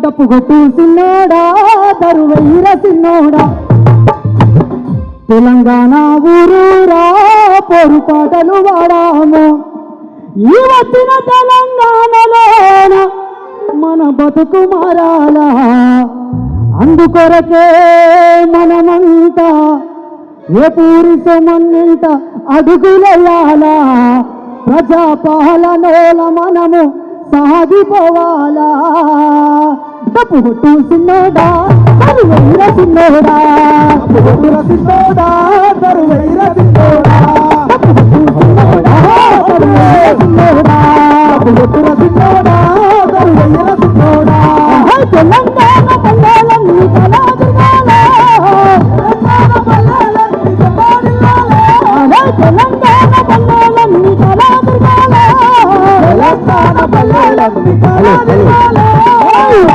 డప్పు కొట్టు సిన్నోడా దరువైర సిన్నోడా తెలంగాణ ఊరూరా పోరు పాటలు వాడాము ఈ వచ్చిన తెలంగాణలోన మన బతుకు మారాలా అందుకొరకే మనమంతా ఏ పూరి సొమన్నింట అడుగులెయ్యాలా ప్రజాపాలనోల మనము సాగిపోవాలా డప్పు కొట్టు సిన్నోడా దరువైర సిన్నోడా సిన్నోడా దరువైర సిన్నోడా డప్పు కొట్టు సిన్నోడా దరువైర సిన్నోడా